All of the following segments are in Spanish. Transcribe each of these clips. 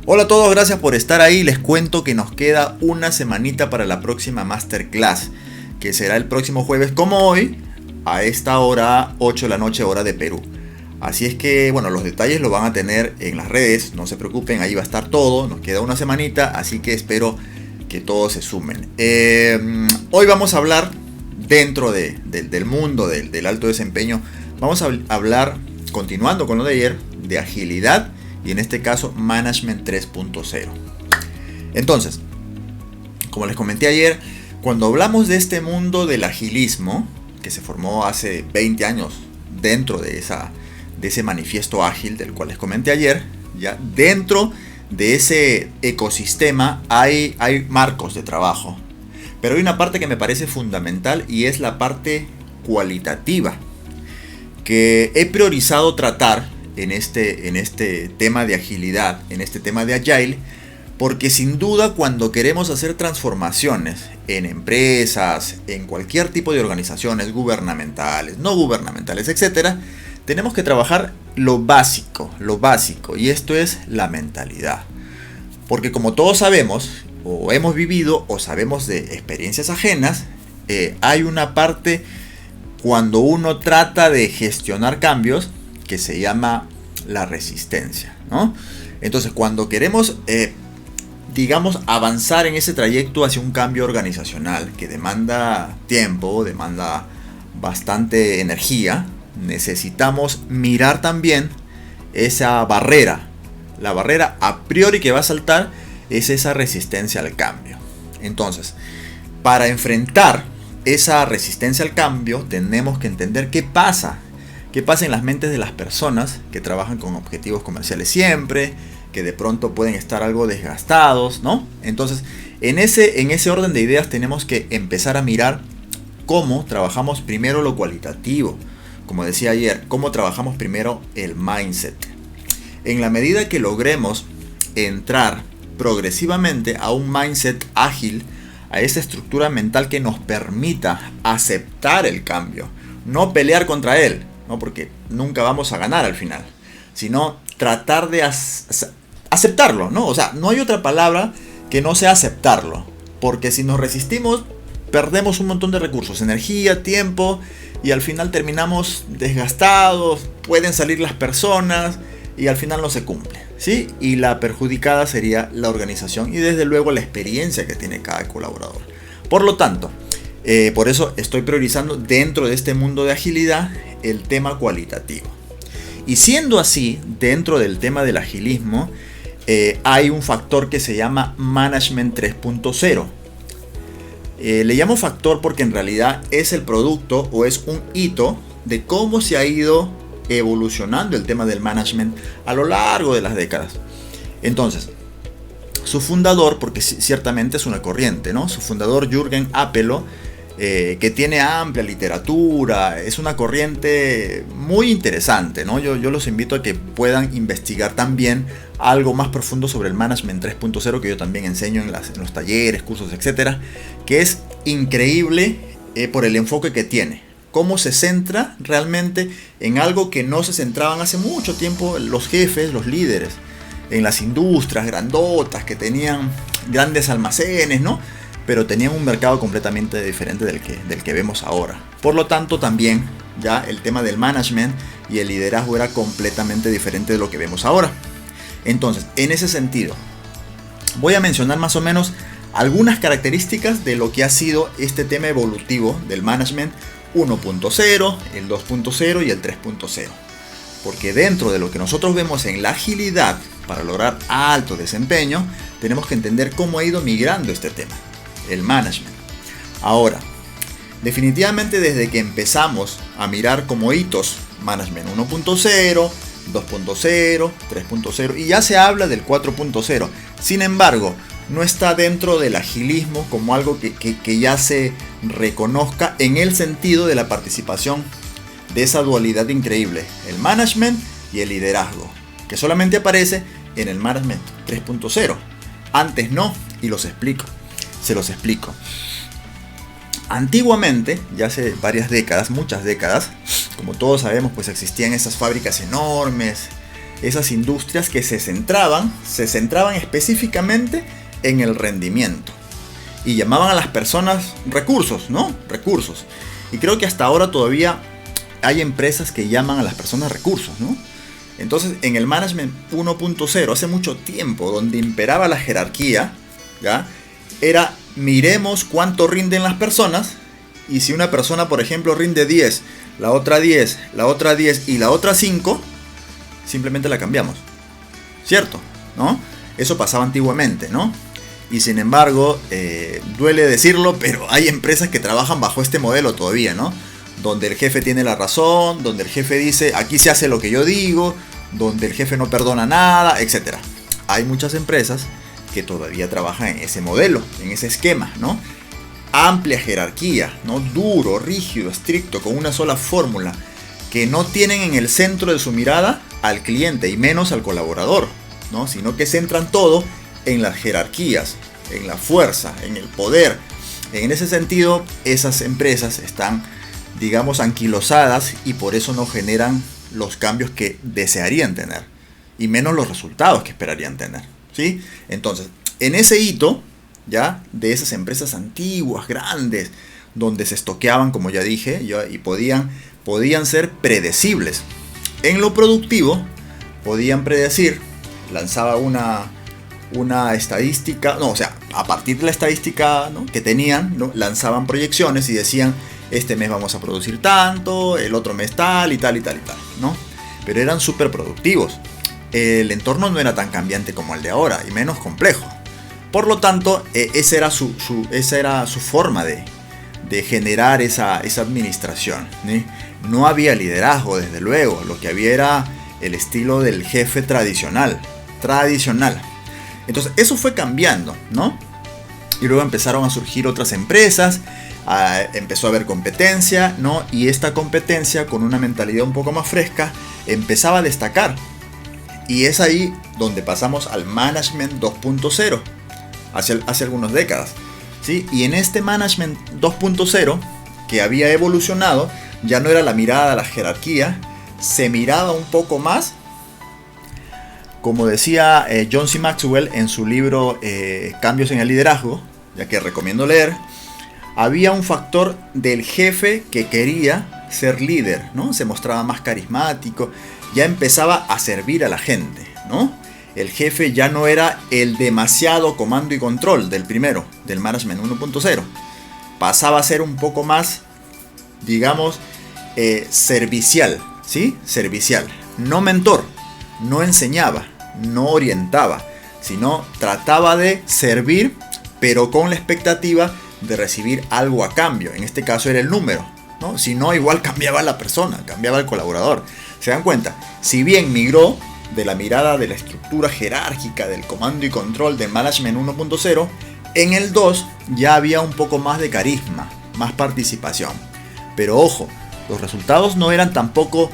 Hola a todos, gracias por estar ahí. Les cuento que nos queda una semanita para la próxima Masterclass, que será el próximo jueves, como hoy, a esta hora, 8 de la noche, hora de Perú. Así es que, bueno, los detalles los van a tener en las redes, no se preocupen, ahí va a estar todo. Nos queda una semanita, así que espero que todos se sumen. Hoy vamos a hablar, dentro del mundo del alto desempeño, vamos a hablar, continuando con lo de ayer, de agilidad. Y en este caso, Management 3.0. Entonces, como les comenté ayer, cuando hablamos de este mundo del agilismo, que se formó hace 20 años dentro de ese manifiesto ágil del cual les comenté ayer, ya dentro de ese ecosistema hay marcos de trabajo. Pero hay una parte que me parece fundamental y es la parte cualitativa, que he priorizado tratar en este tema de agilidad, en este tema de agile, porque sin duda cuando queremos hacer transformaciones en empresas, en cualquier tipo de organizaciones gubernamentales, no gubernamentales, etcétera, tenemos que trabajar lo básico, y esto es la mentalidad. Porque como todos sabemos, o hemos vivido, o sabemos de experiencias ajenas, hay una parte cuando uno trata de gestionar cambios que se llama la resistencia, ¿no? Entonces, cuando queremos, digamos, avanzar en ese trayecto hacia un cambio organizacional que demanda tiempo, demanda bastante energía, necesitamos mirar también esa barrera. La barrera a priori que va a saltar es esa resistencia al cambio. Entonces, para enfrentar esa resistencia al cambio, tenemos que entender qué pasa en las mentes de las personas que trabajan con objetivos comerciales siempre, que de pronto pueden estar algo desgastados, ¿no? Entonces, en ese orden de ideas tenemos que empezar a mirar cómo trabajamos primero lo cualitativo. Como decía ayer, cómo trabajamos primero el mindset. En la medida que logremos entrar progresivamente a un mindset ágil, a esa estructura mental que nos permita aceptar el cambio, no pelear contra él, ¿no? Porque nunca vamos a ganar al final, sino tratar de aceptarlo, ¿no? O sea, no hay otra palabra que no sea aceptarlo, porque si nos resistimos, perdemos un montón de recursos, energía, tiempo, y al final terminamos desgastados, pueden salir las personas, y al final no se cumple, ¿sí? Y la perjudicada sería la organización, y desde luego la experiencia que tiene cada colaborador. Por lo tanto, por eso estoy priorizando dentro de este mundo de agilidad el tema cualitativo. Y siendo así, dentro del tema del agilismo, hay un factor que se llama Management 3.0. Le llamo factor porque en realidad es el producto o es un hito de cómo se ha ido evolucionando el tema del management a lo largo de las décadas. Entonces, su fundador, porque ciertamente es una corriente, ¿no? Su fundador, Jürgen Apelo, que tiene amplia literatura, es una corriente muy interesante, ¿no? Yo los invito a que puedan investigar también algo más profundo sobre el Management 3.0, que yo también enseño en los talleres, cursos, etcétera, que es increíble por el enfoque que tiene. Cómo se centra realmente en algo que no se centraban hace mucho tiempo los jefes, los líderes, en las industrias grandotas que tenían grandes almacenes, ¿no? Pero tenían un mercado completamente diferente del que vemos ahora. Por lo tanto, también ya el tema del management y el liderazgo era completamente diferente de lo que vemos ahora. Entonces, en ese sentido, voy a mencionar más o menos algunas características de lo que ha sido este tema evolutivo del management 1.0, el 2.0 y el 3.0. Porque dentro de lo que nosotros vemos en la agilidad para lograr alto desempeño, tenemos que entender cómo ha ido migrando este tema, el management. Ahora, definitivamente desde que empezamos a mirar como hitos Management 1.0, 2.0, 3.0 y ya se habla del 4.0. Sin embargo, no está dentro del agilismo como algo que ya se reconozca en el sentido de la participación de esa dualidad increíble, el management y el liderazgo, que solamente aparece en el Management 3.0. Antes no, y se los explico. Antiguamente, ya hace varias décadas, muchas décadas, como todos sabemos, pues existían esas fábricas enormes esas industrias que se centraban específicamente en el rendimiento. Y llamaban a las personas recursos, ¿no? Recursos. Y creo que hasta ahora todavía hay empresas que llaman a las personas recursos, ¿no? Entonces, en el Management 1.0, hace mucho tiempo, donde imperaba la jerarquía, ¿ya? Era, miremos cuánto rinden las personas, y si una persona, por ejemplo, rinde 10, la otra 10, la otra 10 y la otra 5, simplemente la cambiamos. ¿Cierto? ¿No? Eso pasaba antiguamente, ¿no? Y sin embargo, duele decirlo, pero hay empresas que trabajan bajo este modelo todavía, ¿no? Donde el jefe tiene la razón, donde el jefe dice, aquí se hace lo que yo digo, donde el jefe no perdona nada, etc. Hay muchas empresas que todavía trabajan en ese modelo, en ese esquema, ¿no? Amplia jerarquía, ¿no? Duro, rígido, estricto, con una sola fórmula, que no tienen en el centro de su mirada al cliente y menos al colaborador, ¿no? Sino que centran todo en las jerarquías, en la fuerza, en el poder. En ese sentido, esas empresas están, digamos, anquilosadas y por eso no generan los cambios que desearían tener y menos los resultados que esperarían tener, ¿sí? Entonces, en ese hito, ya, de esas empresas antiguas, grandes, donde se estoqueaban, como ya dije, y podían ser predecibles. En lo productivo, podían predecir, lanzaba una estadística, no, o sea, a partir de la estadística, ¿no?, que tenían, ¿no?, lanzaban proyecciones y decían, este mes vamos a producir tanto, el otro mes tal y tal y tal y tal, ¿no? Pero eran súper productivos. El entorno no era tan cambiante como el de ahora y menos complejo. Por lo tanto, esa era su forma de generar esa administración, ¿sí? No había liderazgo, desde luego. Lo que había era el estilo del jefe tradicional. Entonces, eso fue cambiando, ¿no? Y luego empezaron a surgir otras empresas, empezó a haber competencia, ¿no? Y esta competencia, con una mentalidad un poco más fresca, empezaba a destacar. Y es ahí donde pasamos al Management 2.0, hace algunas décadas, ¿sí? Y en este Management 2.0, que había evolucionado, ya no era la mirada a la jerarquía, se miraba un poco más, como decía John C. Maxwell en su libro Cambios en el Liderazgo, ya que recomiendo leer, había un factor del jefe que quería ser líder, ¿no? Se mostraba más carismático, ya empezaba a servir a la gente, ¿no? El jefe ya no era el demasiado comando y control del primero, del Management 1.0. Pasaba a ser un poco más, digamos, servicial, ¿sí? Servicial. No mentor, no enseñaba, no orientaba, sino trataba de servir, pero con la expectativa de recibir algo a cambio. En este caso era el número, ¿no? Si no, igual cambiaba la persona, cambiaba el colaborador. ¿Se dan cuenta? Si bien migró de la mirada de la estructura jerárquica del comando y control del Management 1.0, en el 2 ya había un poco más de carisma, más participación. Pero ojo, los resultados no eran tampoco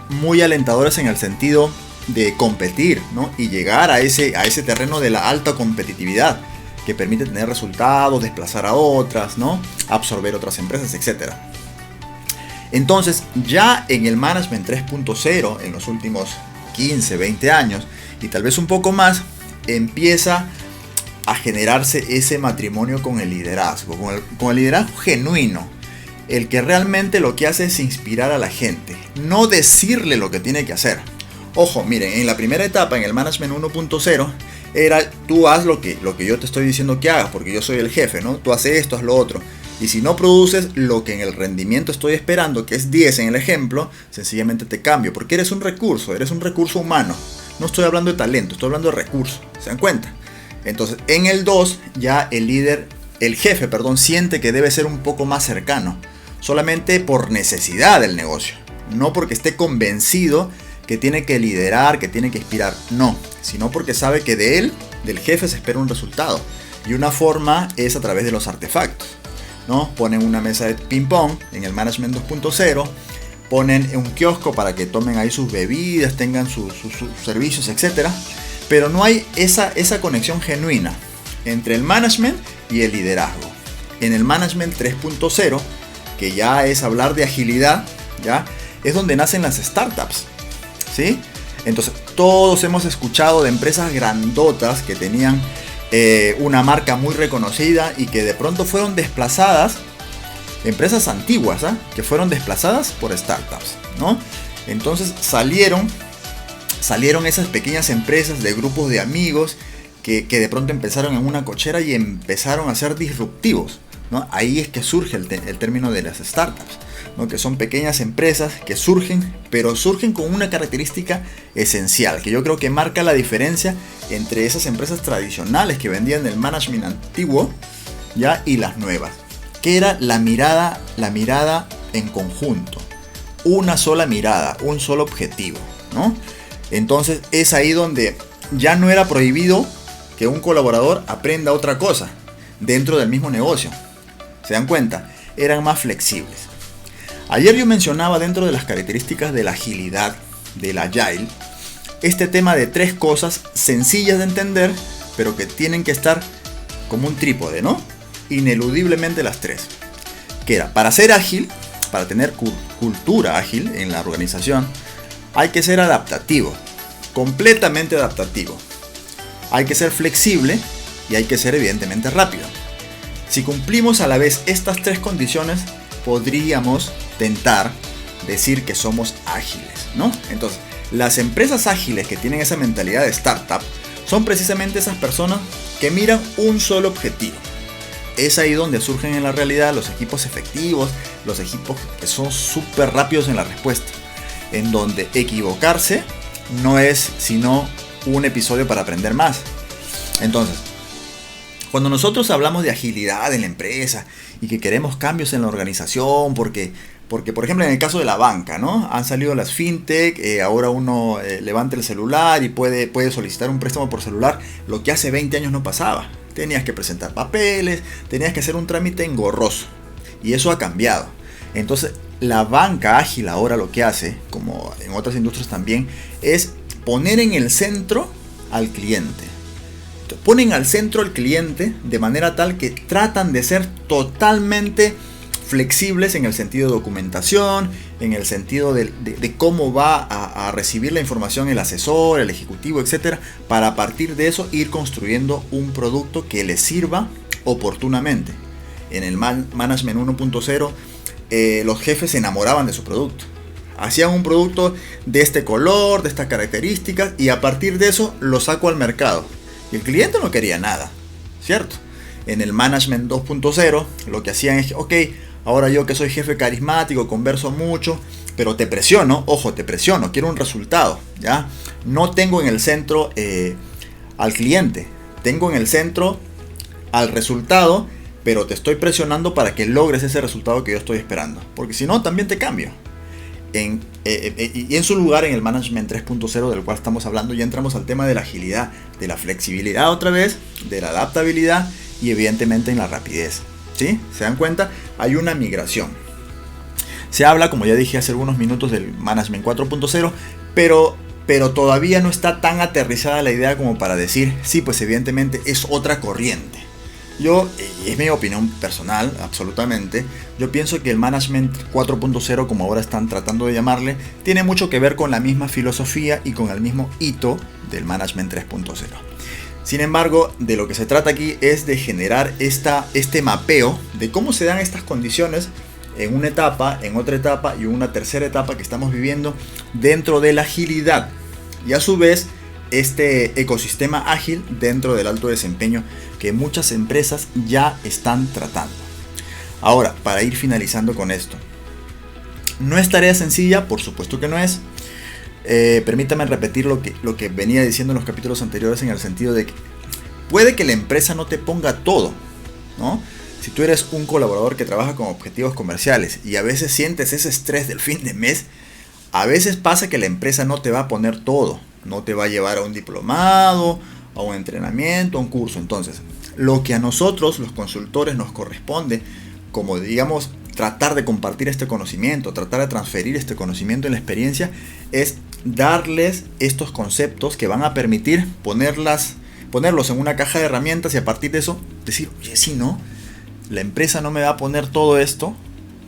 muy alentadores en el sentido de competir, ¿no? Y llegar a ese terreno de la alta competitividad que permite tener resultados, desplazar a otras, ¿no? Absorber otras empresas, etc. Entonces, ya en el Management 3.0, en los últimos 15, 20 años, y tal vez un poco más, empieza a generarse ese matrimonio con el liderazgo, con el liderazgo genuino, el que realmente lo que hace es inspirar a la gente, no decirle lo que tiene que hacer. Ojo, miren, en la primera etapa, en el Management 1.0, era tú haz lo que yo te estoy diciendo que hagas, porque yo soy el jefe, ¿no? Tú haces esto, haz lo otro. Y si no produces lo que en el rendimiento estoy esperando, que es 10 en el ejemplo, sencillamente te cambio, porque eres un recurso humano. No estoy hablando de talento, estoy hablando de recurso. ¿Se dan cuenta? Entonces, en el 2, ya el jefe, siente que debe ser un poco más cercano, solamente por necesidad del negocio, no porque esté convencido que tiene que liderar, que tiene que inspirar, no, sino porque sabe que de él, del jefe, se espera un resultado. Y una forma es a través de los artefactos, ¿no? Ponen una mesa de ping pong en el Management 2.0, ponen un kiosco para que tomen ahí sus bebidas, tengan sus servicios, etc. Pero no hay esa conexión genuina entre el management y el liderazgo. En el Management 3.0, que ya es hablar de agilidad, ya es donde nacen las startups, ¿sí? Entonces, todos hemos escuchado de empresas grandotas que tenían una marca muy reconocida y que de pronto fueron desplazadas, empresas antiguas, que fueron desplazadas por startups, ¿no? Entonces salieron esas pequeñas empresas de grupos de amigos que de pronto empezaron en una cochera y empezaron a ser disruptivos, ¿no? Ahí es que surge el término de las startups, ¿no? Que son pequeñas empresas que surgen, pero surgen con una característica esencial, que yo creo que marca la diferencia entre esas empresas tradicionales que vendían el management antiguo, ¿ya? Y las nuevas, que era la mirada en conjunto, una sola mirada, un solo objetivo, ¿no? Entonces es ahí donde ya no era prohibido que un colaborador aprenda otra cosa dentro del mismo negocio. ¿Se dan cuenta? Eran más flexibles. Ayer yo mencionaba dentro de las características de la agilidad, del agile, este tema de 3 cosas sencillas de entender, pero que tienen que estar como un trípode, ¿no? Ineludiblemente las 3. Que era, para ser ágil, para tener cultura ágil en la organización, hay que ser adaptativo, completamente adaptativo. Hay que ser flexible y hay que ser evidentemente rápido. Si cumplimos a la vez estas 3 condiciones, podríamos tentar decir que somos ágiles, ¿no? Entonces, las empresas ágiles que tienen esa mentalidad de startup son precisamente esas personas que miran un solo objetivo. Es ahí donde surgen en la realidad los equipos efectivos, los equipos que son súper rápidos en la respuesta, en donde equivocarse no es sino un episodio para aprender más. Entonces, cuando nosotros hablamos de agilidad en la empresa y que queremos cambios en la organización, porque por ejemplo en el caso de la banca, ¿no? Han salido las fintech, ahora uno levanta el celular y puede solicitar un préstamo por celular, lo que hace 20 años no pasaba. Tenías que presentar papeles, tenías que hacer un trámite engorroso, y eso ha cambiado. Entonces, la banca ágil ahora lo que hace, como en otras industrias también, es poner en el centro al cliente. Ponen al centro al cliente de manera tal que tratan de ser totalmente flexibles en el sentido de documentación, en el sentido de cómo va a recibir la información el asesor, el ejecutivo, etcétera, para a partir de eso ir construyendo un producto que les sirva oportunamente. En el Management 1.0 los jefes se enamoraban de su producto. Hacían un producto de este color, de estas características, y a partir de eso lo saco al mercado. Y el cliente no quería nada, ¿cierto? En el Management 2.0 lo que hacían es, ok, ahora yo que soy jefe carismático, converso mucho, pero te presiono, ojo, te presiono, quiero un resultado, ¿ya? No tengo en el centro al cliente, tengo en el centro al resultado, pero te estoy presionando para que logres ese resultado que yo estoy esperando, porque si no, también te cambio. Y en su lugar, en el Management 3.0 del cual estamos hablando, ya entramos al tema de la agilidad, de la flexibilidad otra vez, de la adaptabilidad y evidentemente en la rapidez, ¿sí? ¿Se dan cuenta? Hay una migración. Se habla, como ya dije hace algunos minutos, del Management 4.0, pero todavía no está tan aterrizada la idea como para decir, sí, pues evidentemente es otra corriente. Yo, y es mi opinión personal, absolutamente, yo pienso que el Management 4.0, como ahora están tratando de llamarle, tiene mucho que ver con la misma filosofía y con el mismo hito del Management 3.0. Sin embargo, de lo que se trata aquí es de generar este mapeo de cómo se dan estas condiciones en una etapa, en otra etapa y una tercera etapa que estamos viviendo dentro de la agilidad. Y a su vez, este ecosistema ágil dentro del alto desempeño que muchas empresas ya están tratando. Ahora, para ir finalizando con esto, no es tarea sencilla, por supuesto que no es. Permítame repetir lo que venía diciendo en los capítulos anteriores, en el sentido de que puede que la empresa no te ponga todo, ¿no? Si tú eres un colaborador que trabaja con objetivos comerciales y a veces sientes ese estrés del fin de mes, a veces pasa que la empresa no te va a poner todo, no te va a llevar a un diplomado, a un entrenamiento, a un curso. Entonces, lo que a nosotros, los consultores, nos corresponde, como digamos, tratar de compartir este conocimiento, tratar de transferir este conocimiento en la experiencia, es darles estos conceptos que van a permitir ponerlos en una caja de herramientas y a partir de eso decir, oye, si no, la empresa no me va a poner todo esto,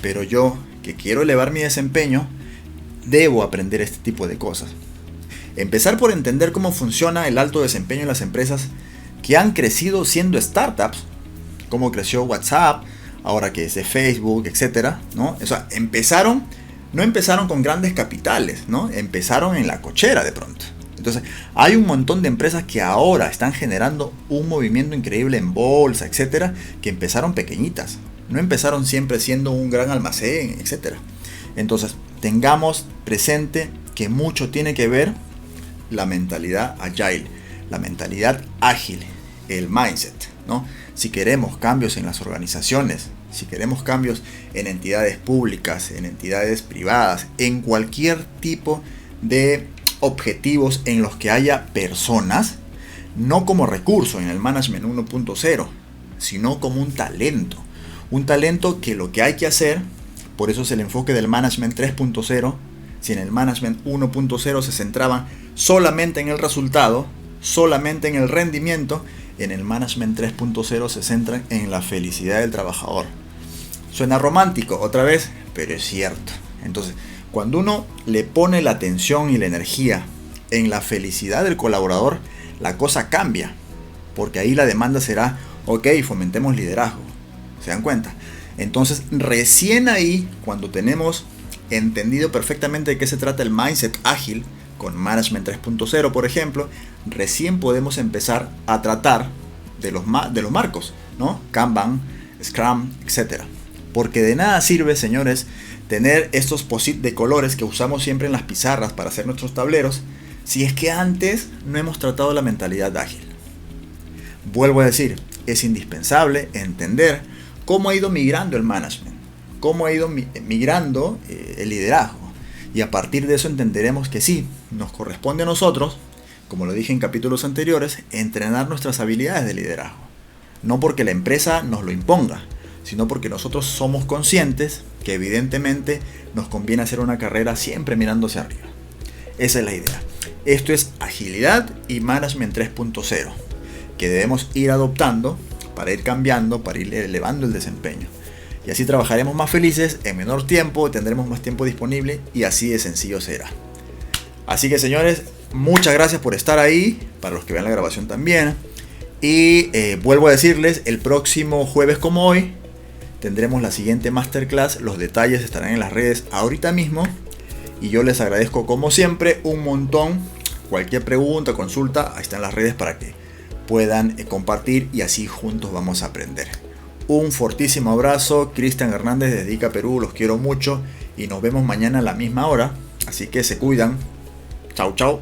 pero yo, que quiero elevar mi desempeño, debo aprender este tipo de cosas. Empezar por entender cómo funciona el alto desempeño en las empresas que han crecido siendo startups, cómo creció WhatsApp, ahora que es de Facebook, etcétera, ¿no? O sea, no empezaron con grandes capitales, ¿no? Empezaron en la cochera de pronto. Entonces, hay un montón de empresas que ahora están generando un movimiento increíble en bolsa, etcétera, que empezaron pequeñitas. No empezaron siempre siendo un gran almacén, etcétera. Entonces, tengamos presente que mucho tiene que ver la mentalidad agile, la mentalidad ágil, el mindset, ¿no? Si queremos cambios en las organizaciones, si queremos cambios en entidades públicas, en entidades privadas, en cualquier tipo de objetivos en los que haya personas, no como recurso en el Management 1.0, sino como un talento. Un talento que lo que hay que hacer, por eso es el enfoque del Management 3.0, si en el Management 1.0 se centraban solamente en el resultado, solamente en el rendimiento, en el Management 3.0 se centran en la felicidad del trabajador. Suena romántico otra vez, pero es cierto. Entonces, cuando uno le pone la atención y la energía en la felicidad del colaborador, la cosa cambia, porque ahí la demanda será, ok, fomentemos liderazgo. ¿Se dan cuenta? Entonces, recién ahí, cuando tenemos entendido perfectamente de qué se trata el mindset ágil, con Management 3.0 por ejemplo, recién podemos empezar a tratar de los marcos, ¿no? Kanban, Scrum, etc. Porque de nada sirve, señores, tener estos post-it de colores que usamos siempre en las pizarras para hacer nuestros tableros, si es que antes no hemos tratado la mentalidad ágil. Vuelvo a decir, es indispensable entender cómo ha ido migrando el management, cómo ha ido migrando el liderazgo. Y a partir de eso entenderemos que sí, nos corresponde a nosotros, como lo dije en capítulos anteriores, entrenar nuestras habilidades de liderazgo. No porque la empresa nos lo imponga, sino porque nosotros somos conscientes que evidentemente nos conviene hacer una carrera siempre mirando hacia arriba. Esa es la idea. Esto es agilidad y Management 3.0, que debemos ir adoptando para ir cambiando, para ir elevando el desempeño. Y así trabajaremos más felices, en menor tiempo, tendremos más tiempo disponible y así de sencillo será. Así que señores, muchas gracias por estar ahí, para los que vean la grabación también. Y vuelvo a decirles, el próximo jueves como hoy, tendremos la siguiente masterclass. Los detalles estarán en las redes ahorita mismo. Y yo les agradezco como siempre un montón. Cualquier pregunta, consulta, ahí están las redes para que puedan compartir y así juntos vamos a aprender. Un fortísimo abrazo, Cristian Hernández desde Ica, Perú, los quiero mucho y nos vemos mañana a la misma hora, así que se cuidan. Chau, chau.